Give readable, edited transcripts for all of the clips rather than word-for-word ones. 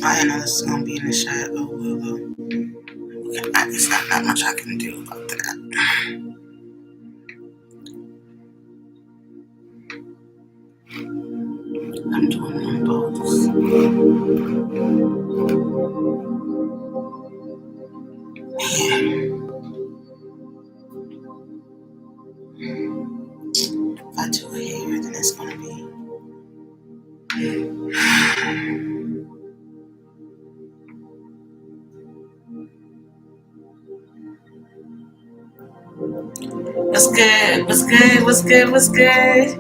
I know this is gonna be in the chat. Oh well. It's not that much I can do about that. I'm doing them both. Yeah. If I do it here, then it's gonna be. What's good? What's good? What's good? What's good?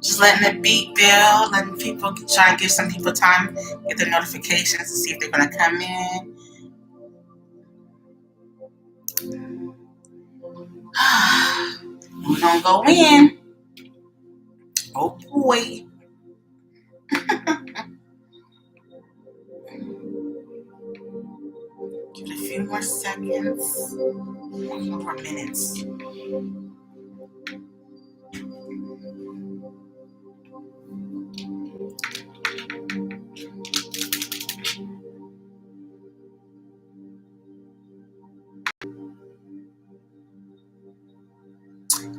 Just letting the beat build, letting people try to give some people time, get their notifications to see if they're gonna come in. We're gonna go in. Oh boy. Give it a few more seconds. A few more minutes.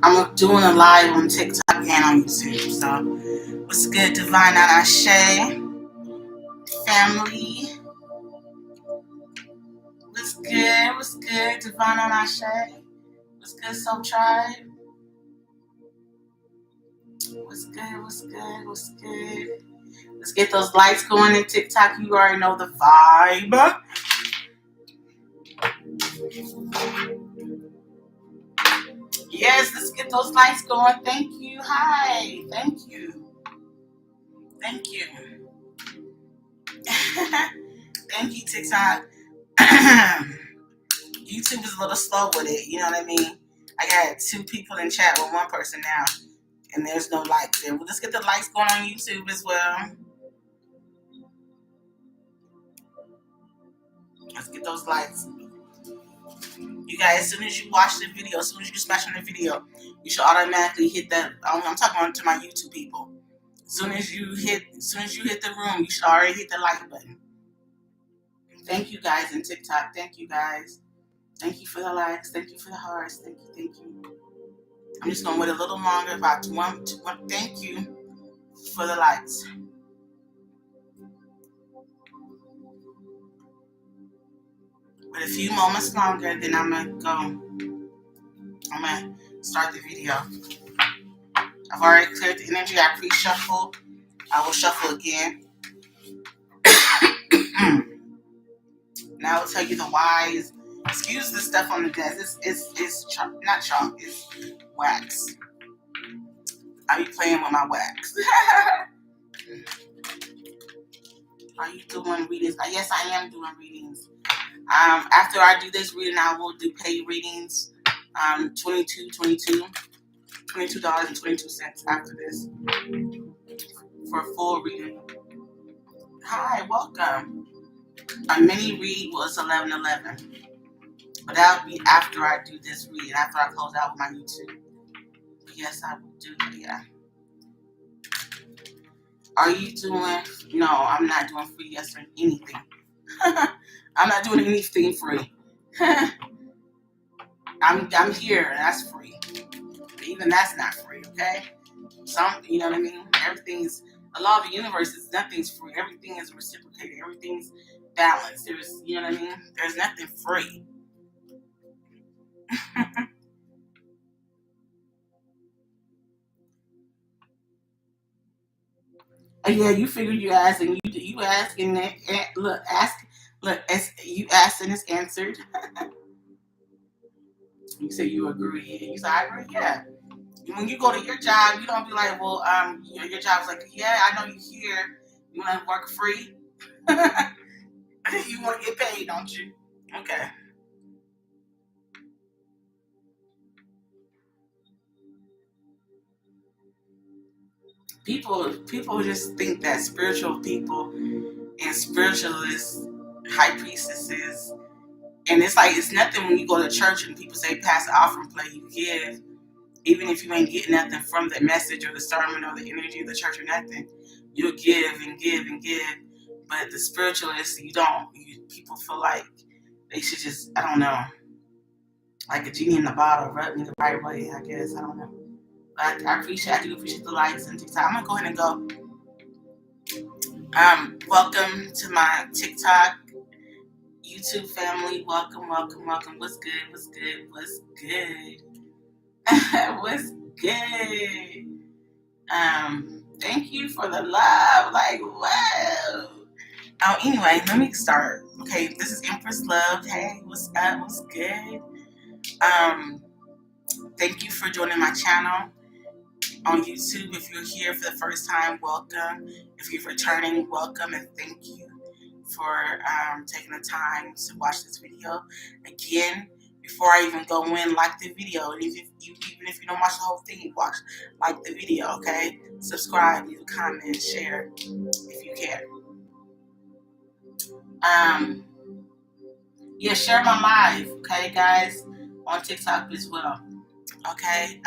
I'm doing a live on TikTok and on YouTube. So, what's good, Divine Anashe family? What's good? What's good, Divine Anashe? What's good, Soul Tribe? What's good? What's good? What's good? Let's get those lights going in TikTok. You already know the vibe. Yes, let's get those lights going. Thank you. Hi. Thank you. Thank you. Thank you, TikTok. YouTube is a little slow with it. You know what I mean? I got 2 people in chat with 1 person now, and there's no likes there. Well, let's get the likes going on YouTube as well. Let's get those likes. You guys, as soon as you watch the video, as soon as you smash on the video, you should automatically hit that. I'm talking to my YouTube people. As soon as you hit the room, you should already hit the like button. Thank you guys in TikTok. Thank you guys. Thank you for the likes. Thank you for the hearts. Thank you. Thank you. I'm just gonna wait a little longer, about one. Thank you for the likes. With a few moments longer, then I'm gonna start the video. I've already cleared the energy. I pre-shuffled. I will shuffle again. Now I will tell you the whys. Excuse the stuff on the desk. It's not chalk. It's wax. I be playing with my wax. Are you doing readings? Yes, I am doing readings. After I do this reading, I will do paid readings. $22.22 after this for a full reading. Hi, welcome. A mini read was $11.11, but that would be after I do this reading, after I close out with my YouTube. But yes, I will do that. Yeah. Are you doing? No, I'm not doing free. Yes or anything. I'm not doing anything free. I'm here. That's free. But even that's not free. Okay. You know what I mean. Everything's the law of the universe is nothing's free. Everything is reciprocated. Everything's balanced. You know what I mean. There's nothing free. Yeah, you figure you asking you asking that. Look, you asked and it's answered. You say you agree. You say I agree. Yeah. When you go to your job, you don't be like, well, your job's like, yeah, I know you here. You want to work free? You want to get paid, don't you? Okay. People just think that spiritual people and spiritualists, high priestesses, and it's like it's nothing when you go to church and people say pass the offering plate, you give, even if you ain't getting nothing from the message or the sermon or the energy of the church or nothing, you'll give and give and give. But the spiritualists, people feel like they should just, I don't know, like a genie in the bottle, rub me the right way, I guess. I don't know. But I do appreciate the likes and TikTok. I'm gonna go ahead and go. Welcome to my TikTok, YouTube family. Welcome. What's good? What's good? What's good? Thank you for the love. Like, whoa. Anyway, let me start. Okay, this is Empress Love. Hey, what's up? What's good? Thank you for joining my channel on YouTube. If you're here for the first time, welcome. If you're returning, welcome, and thank you for taking the time to watch this video. Again, before I even go in, like the video. And even if you don't watch the whole thing, like the video, okay? Subscribe, leave a comment, share if you care. Yeah, share my live, okay, guys, on TikTok as well. Okay,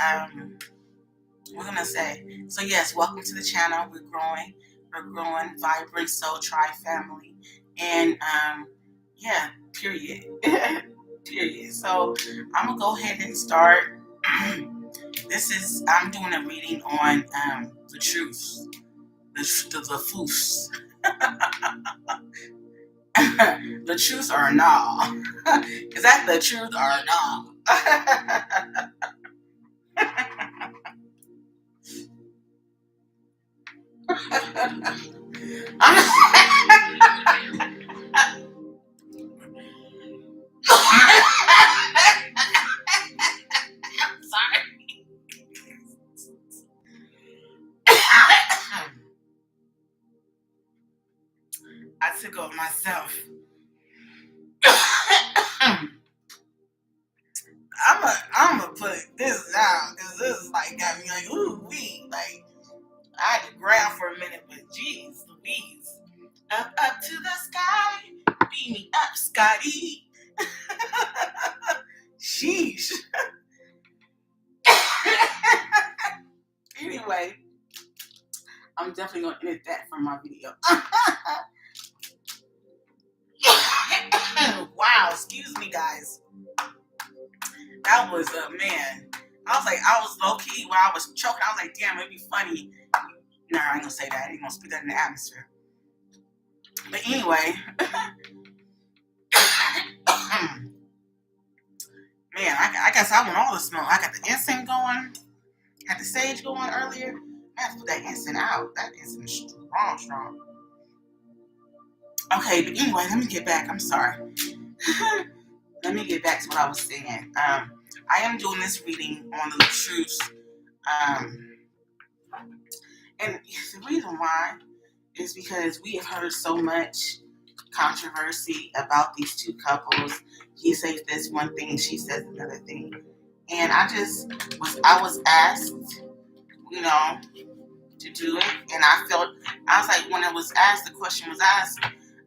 we're gonna say, so yes, welcome to the channel. We're growing, vibrant soul tribe family, and yeah, period. Period. So I'm gonna go ahead and start. I'm doing a reading on Latruth, the foofs. The truth or no? Is that the truth or no? I'm sorry. I took over myself. I'm gonna put this down because this is like got me like ooh wee, like I had to ground for a minute, but geez Louise, up to the sky, beam me up, Scotty. Sheesh. Anyway, I'm definitely gonna edit that from my video. Wow, excuse me, guys. That was man. I was low key while I was choking. I was like, damn, it'd be funny. No, I ain't gonna say that. I ain't gonna speak that in the atmosphere. But anyway, man, I guess I want all the smoke. I got the incense going, got the sage going earlier. I have to put that incense out. That incense is strong. Okay, but anyway, let me get back. I'm sorry. Let me get back to what I was saying. I am doing this reading on the truth. And the reason why is because we have heard so much controversy about these two couples. He says this one thing, she says another thing. And I was asked, to do it. And I was like, when it was asked, the question was asked,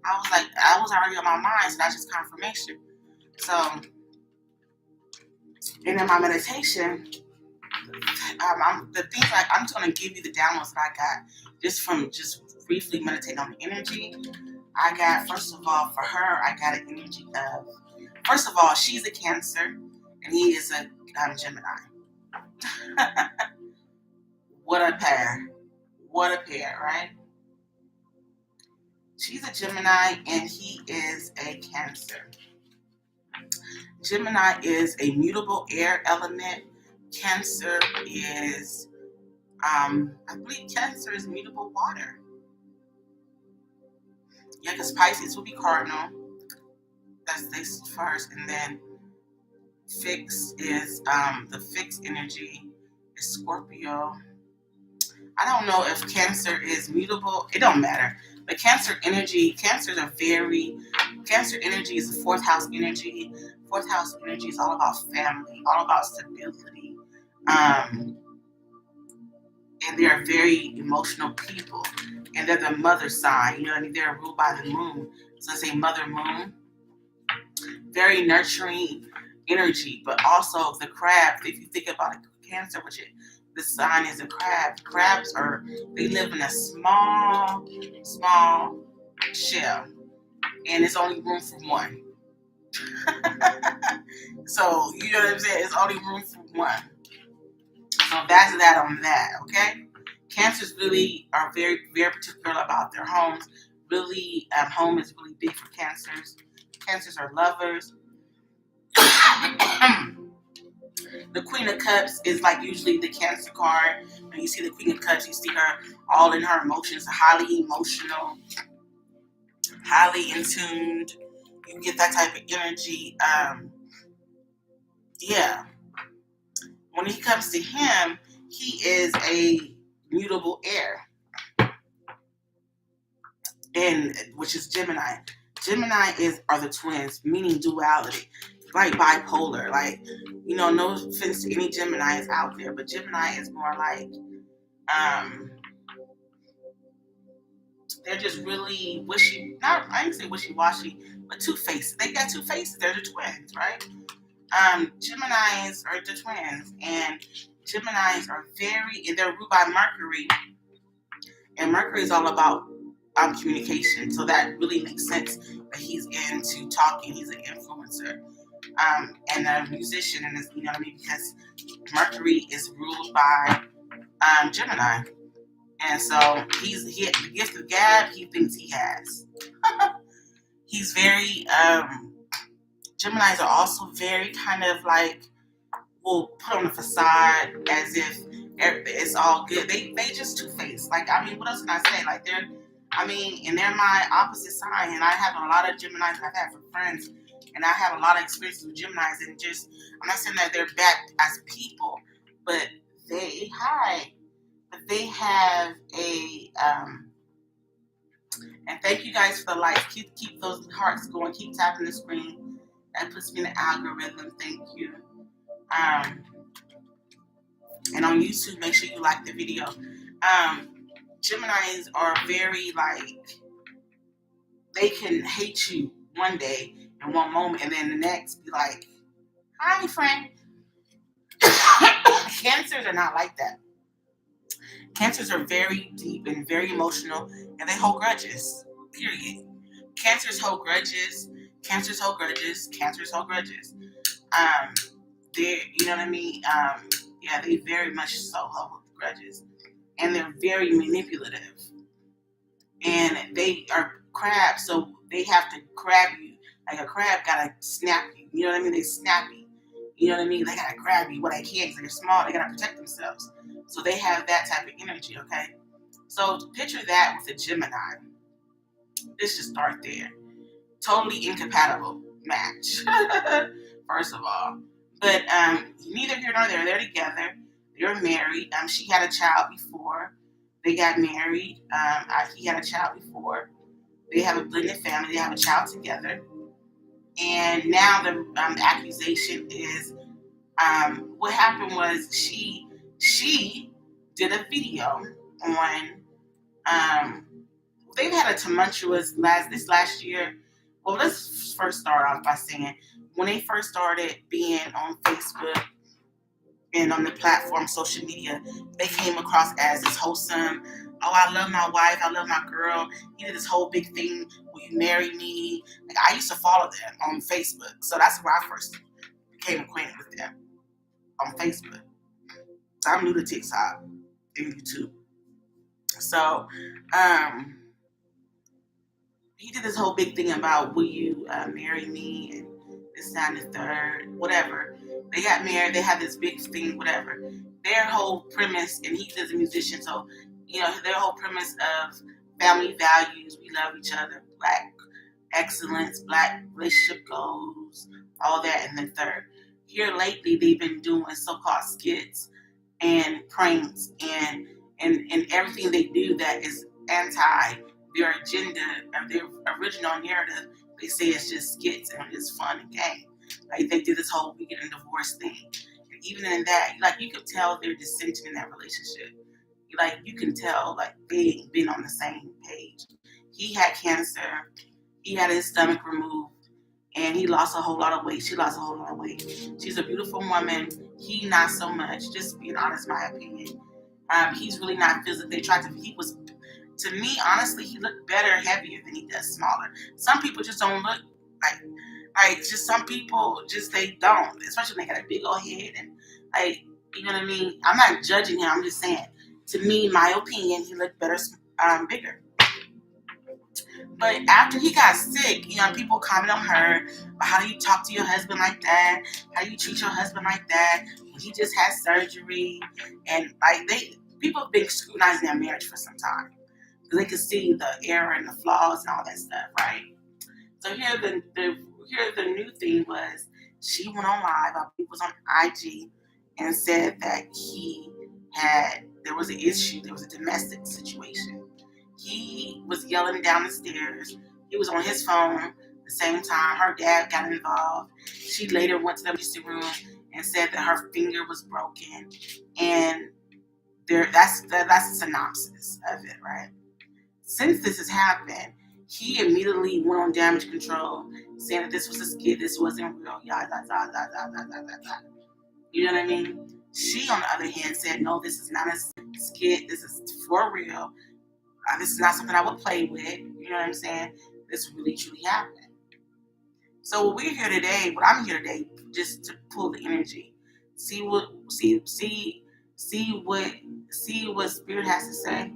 I was like, I was already on my mind, so that's just confirmation. So, and in my meditation, the things like I'm just going to give you the downloads that I got just briefly meditating on the energy. I got, first of all, for her, I got an energy of, first of all, she's a Cancer and he is a Gemini. What a pair, right? She's a Gemini and he is a Cancer. Gemini is a mutable air element. Cancer is, I believe Cancer is mutable water. Yeah, because Pisces will be cardinal. That's this first. And then fixed is, the fixed energy is Scorpio. I don't know if Cancer is mutable. It don't matter. But Cancer energy is the fourth house energy. Fourth house energy is all about family, all about stability. And they're very emotional people. And they're the mother sign. You know what I mean? They're ruled by the moon. So it's a mother moon. Very nurturing energy. But also the crab, if you think about Cancer, the sign is a crab. Crabs they live in a small shell, and it's only room for one. So, you know what I'm saying? It's only room for one. So that's that on that, okay? Cancers really are very, very particular about their homes. Really, home is really big for cancers. Cancers are lovers. The Queen of Cups is like usually the Cancer card. When you see the Queen of Cups, you see her all in her emotions, highly emotional, highly in tuned. You get that type of energy. Yeah. When he comes to him, he is a mutable air, and which is Gemini. Gemini are the twins, meaning duality, like bipolar. Like, no offense to any Geminis out there, but Gemini is more like, they're just really wishy. Not I didn't say wishy washy, but two faces. They got two faces. They're the twins, right? Geminis are the twins, and Geminis are they're ruled by Mercury, and Mercury is all about communication. So that really makes sense that he's into talking. He's an influencer, and a musician, and you know what I mean, because Mercury is ruled by Gemini, and so he the gift of gab. He thinks he has. He's very Geminis are also very kind of like, will put on a facade as if it's all good. They just two-faced. Like, I mean, what else can I say? Like, and they're my opposite sign, and I have a lot of Geminis I've had for friends, and I have a lot of experiences with Geminis, and just, I'm not saying that they're bad as people, but they have a, and thank you guys for the likes. Keep those hearts going. Keep tapping the screen. That puts me in the algorithm. Thank you. And on YouTube, make sure you like the video. Geminis are very like, they can hate you one day in one moment, and then the next be like, hi, friend. Cancers are not like that. Cancers are very deep and very emotional, and they hold grudges, period. Cancers hold grudges. Cancers hold grudges. Cancers hold grudges. You know what I mean? Yeah, they very much so hold grudges. And they're very manipulative. And they are crabs, so they have to grab you. Like a crab gotta snap you. You know what I mean? They snappy. You know what I mean? They gotta grab you. What I can't, because they're small, they gotta protect themselves. So they have that type of energy, okay? So picture that with a Gemini. Let's just start there. Totally incompatible match, first of all. But neither here nor there. They're together. They're married. She had a child before they got married. He had a child before. They have a blended family. They have a child together. And now the accusation is, what happened was she did a video on, they've had a tumultuous this last year. Well, let's first start off by saying, when they first started being on Facebook and on the platform, social media, they came across as this wholesome, oh, I love my wife, I love my girl. He did this whole big thing, will you marry me? Like, I used to follow them on Facebook. So that's where I first became acquainted with them, on Facebook. I'm new to TikTok and YouTube. So, he did this whole big thing about, will you marry me, and this, that, and the third, whatever. They got married, they had this big thing, whatever. Their whole premise, and he is a musician, so, their whole premise of family values, we love each other, Black excellence, Black relationship goals, all that, and the third. Here lately, they've been doing so-called skits and pranks and everything they do that is anti their agenda or their original narrative. They say it's just skits and it's fun and game. Like, they did this whole we get a divorce thing. And even in that, like, you could tell they're dissenting in that relationship. Like, you can tell, like, they ain't been on the same page. He had cancer. He had his stomach removed. And he lost a whole lot of weight. She lost a whole lot of weight. She's a beautiful woman. He not so much. Just being honest, my opinion. He's really not physically attractive. He was To me, honestly, he looked better heavier than he does smaller. Some people just don't look like just some people just they don't, especially when they got a big old head and like you know what I mean. I'm not judging him. I'm just saying, to me, my opinion, he looked better, bigger. But after he got sick, people comment on her. How do you talk to your husband like that? How do you treat your husband like that? When he just had surgery, and like people have been scrutinizing their marriage for some time because they could see the error and the flaws and all that stuff, right? So here the new thing was she went on live. I believe it was on IG and said that there was an issue. There was a domestic situation. He was yelling down the stairs. He was on his phone at the same time. Her dad got involved. She later went to the emergency room and said that her finger was broken. And that's the synopsis of it, right? Since this has happened, he immediately went on damage control, saying that this was a skit, this wasn't real, yada, yada, yada, yada, yada, yada. You know what I mean? She, on the other hand, said, no, this is not a skit, this is for real. This is not something I would play with. You know what I'm saying? This really, truly happened. So what I'm here today, just to pull the energy, see what Spirit has to say.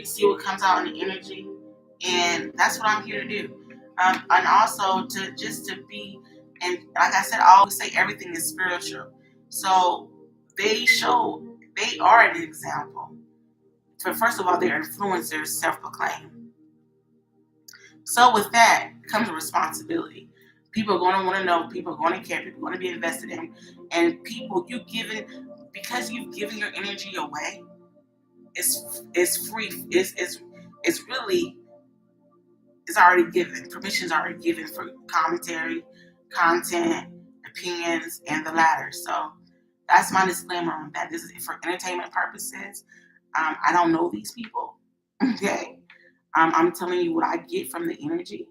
See what comes out in the energy, and that's what I'm here to do. And also to be, and like I said, I always say everything is spiritual. So they are an example. So first of all, they're influencers, self-proclaimed. So with that comes a responsibility. People are going to want to know. People are going to care. People are going to be invested in. And because you've given your energy away, it's free. It's already given. Permission's already given for commentary, content, opinions, and the latter. So that's my disclaimer on that. This is for entertainment purposes. I don't know these people. Okay. I'm telling you what I get from the energy.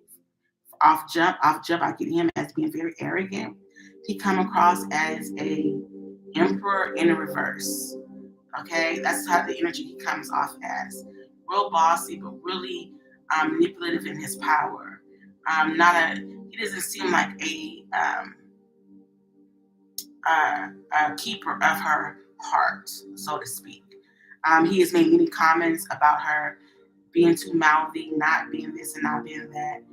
Off jump, I get him as being very arrogant. He come across as a emperor in a reverse. Okay, that's how the energy he comes off as. Real bossy, but really manipulative in his power. He doesn't seem like a keeper of her heart, so to speak. He has made many comments about her being too mouthy, not being this and not being that.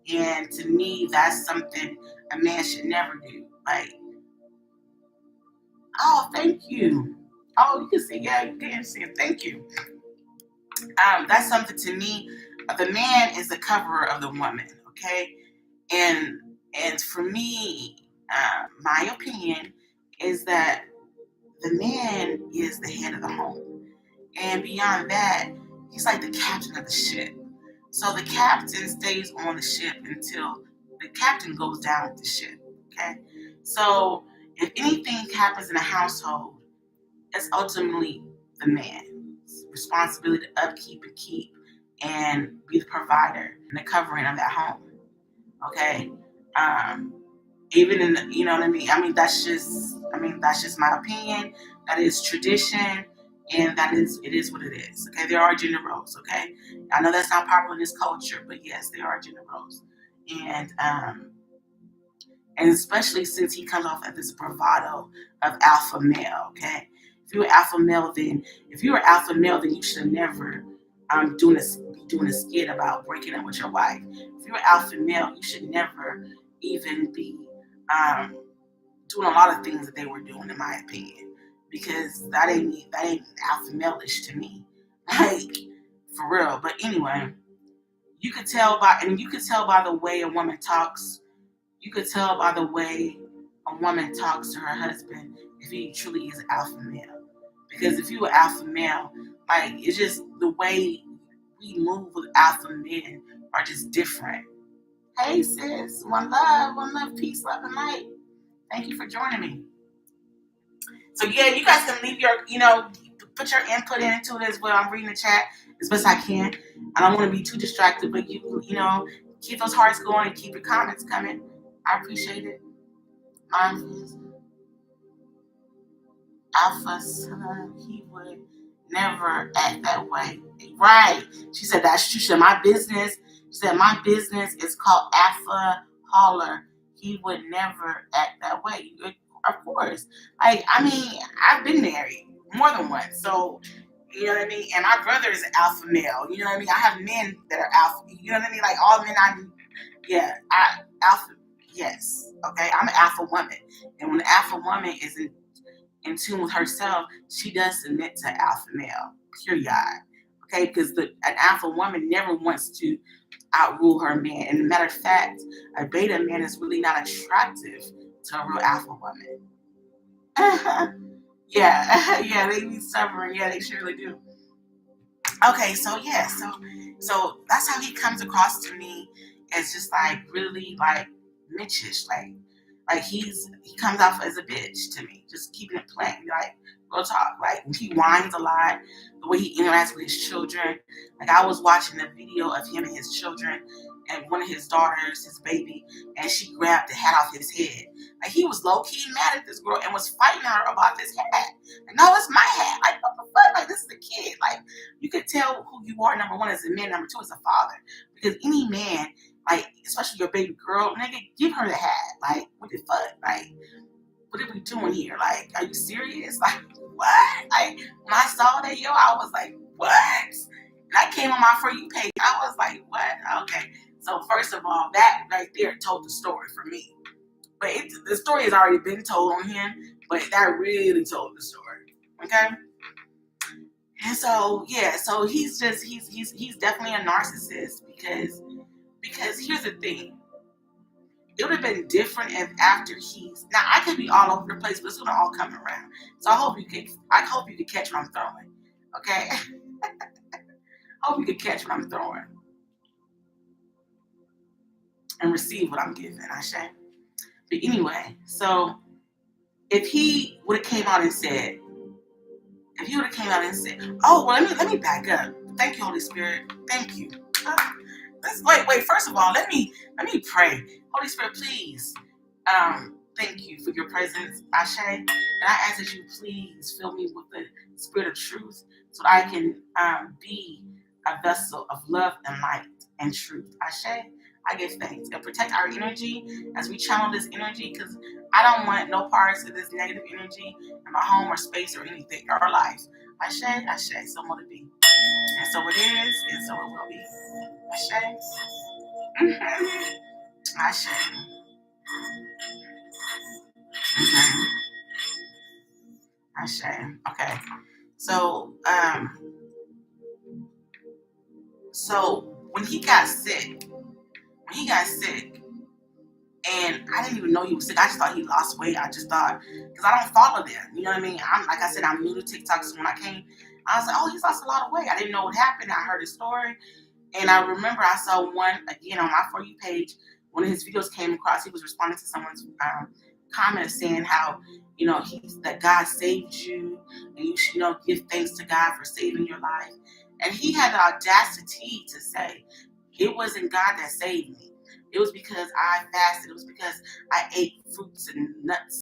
And to me, that's something a man should never do. Like, oh, thank you. Oh, you can see, yeah, you can see it. Thank you. That's something to me. The man is the coverer of the woman, okay? And for me, my opinion is that the man is the head of the home. And beyond that, he's like the captain of the ship. So the captain stays on the ship until the captain goes down with the ship, okay? So if anything happens in a household, it's ultimately the man's responsibility to upkeep and keep and be the provider and the covering of that home, okay? Even in the, you know what I mean? That's just my opinion. That is tradition, and it is what it is. Okay, there are gender roles. Okay, I know that's not popular in this culture, but yes, there are gender roles, and especially since he comes off as this bravado of alpha male. Okay, if you were alpha male, then you should have never be doing a skit about breaking up with your wife. If you were alpha male, you should never even be doing a lot of things that they were doing, in my opinion, because that ain't alpha male-ish to me, like for real. But anyway, you could tell by the way a woman talks. You could tell by the way a woman talks to her husband if he truly is alpha male. Because if you were alpha male, like it's just the way we move with alpha men are just different. Hey sis, one love, peace, love, and light. Thank you for joining me. So yeah, you guys can leave your, put your input into it as well. I'm reading the chat as best I can. I don't want to be too distracted, but keep those hearts going and keep your comments coming. I appreciate it. Alpha son, he would never act that way. Right. She said that's true. She said my business. She said my business is called Alpha Holler. He would never act that way. Of course. Like, I mean, I've been married more than once. So, you know what I mean? And my brother is an alpha male. You know what I mean? I have men that are alpha. You know what I mean? Like all men alpha, yes. Okay. I'm an alpha woman. And when an alpha woman is in tune with herself, she does submit to alpha male. Period. Okay, because an alpha woman never wants to outrule her man. And matter of fact, a beta man is really not attractive to a real alpha woman. Yeah, yeah, they be stubborn. Yeah, they surely do. Okay, so yeah, so that's how he comes across to me as just like really like Mitchish, like he comes off as a bitch to me, just keeping it plain, like real talk. Like he whines a lot, the way he interacts with his children. Like I was watching a video of him and his children, and one of his daughters, his baby, and she grabbed the hat off his head. Like he was low key mad at this girl and was fighting her about this hat. Like, no, it's my hat. Like what the fuck? Like this is a kid. Like you could tell who you are. Number one as a man. Number two as a father. Because any man, like especially your baby girl, nigga, give her the hat. Like what the fuck? Like what are we doing here? Like are you serious? Like what? Like when I saw that, yo, I was like, what? And I came on my For You page. I was like, what? Okay. So first of all, that right there told the story for me. But the story has already been told on him, but that really told the story. Okay? And so yeah, so he's definitely a narcissist because here's the thing. It would have been different if after now I could be all over the place, but it's gonna all come around. So I hope you could catch what I'm throwing. Okay? I hope you could catch what I'm throwing. And receive what I'm giving, I say. But anyway, so if he would have came out and said, oh, well, let me back up. Thank you, Holy Spirit. Thank you. Wait. First of all, let me pray. Holy Spirit, please. Thank you for your presence, Ashe. And I ask that you please fill me with the spirit of truth so that I can be a vessel of love and light and truth. Ashe. I give thanks and protect our energy as we channel this energy because I don't want no parts of this negative energy in my home or space or anything or life. Ashe, so will it be. And so it is, and so it will be. Ashe. Mm-hmm. Ashe. Mm-hmm. Ashe. Okay. So when he got sick, and I didn't even know he was sick. I just thought he lost weight. I just thought, because I don't follow them. You know what I mean? Like I said, I'm new to TikTok. So when I came, I was like, oh, he's lost a lot of weight. I didn't know what happened. I heard his story. And I remember I saw one, again, on my For You page. One of his videos came across. He was responding to someone's comment saying how, that God saved you. And you should, give thanks to God for saving your life. And he had the audacity to say, it wasn't God that saved me. It was because I fasted. It was because I ate fruits and nuts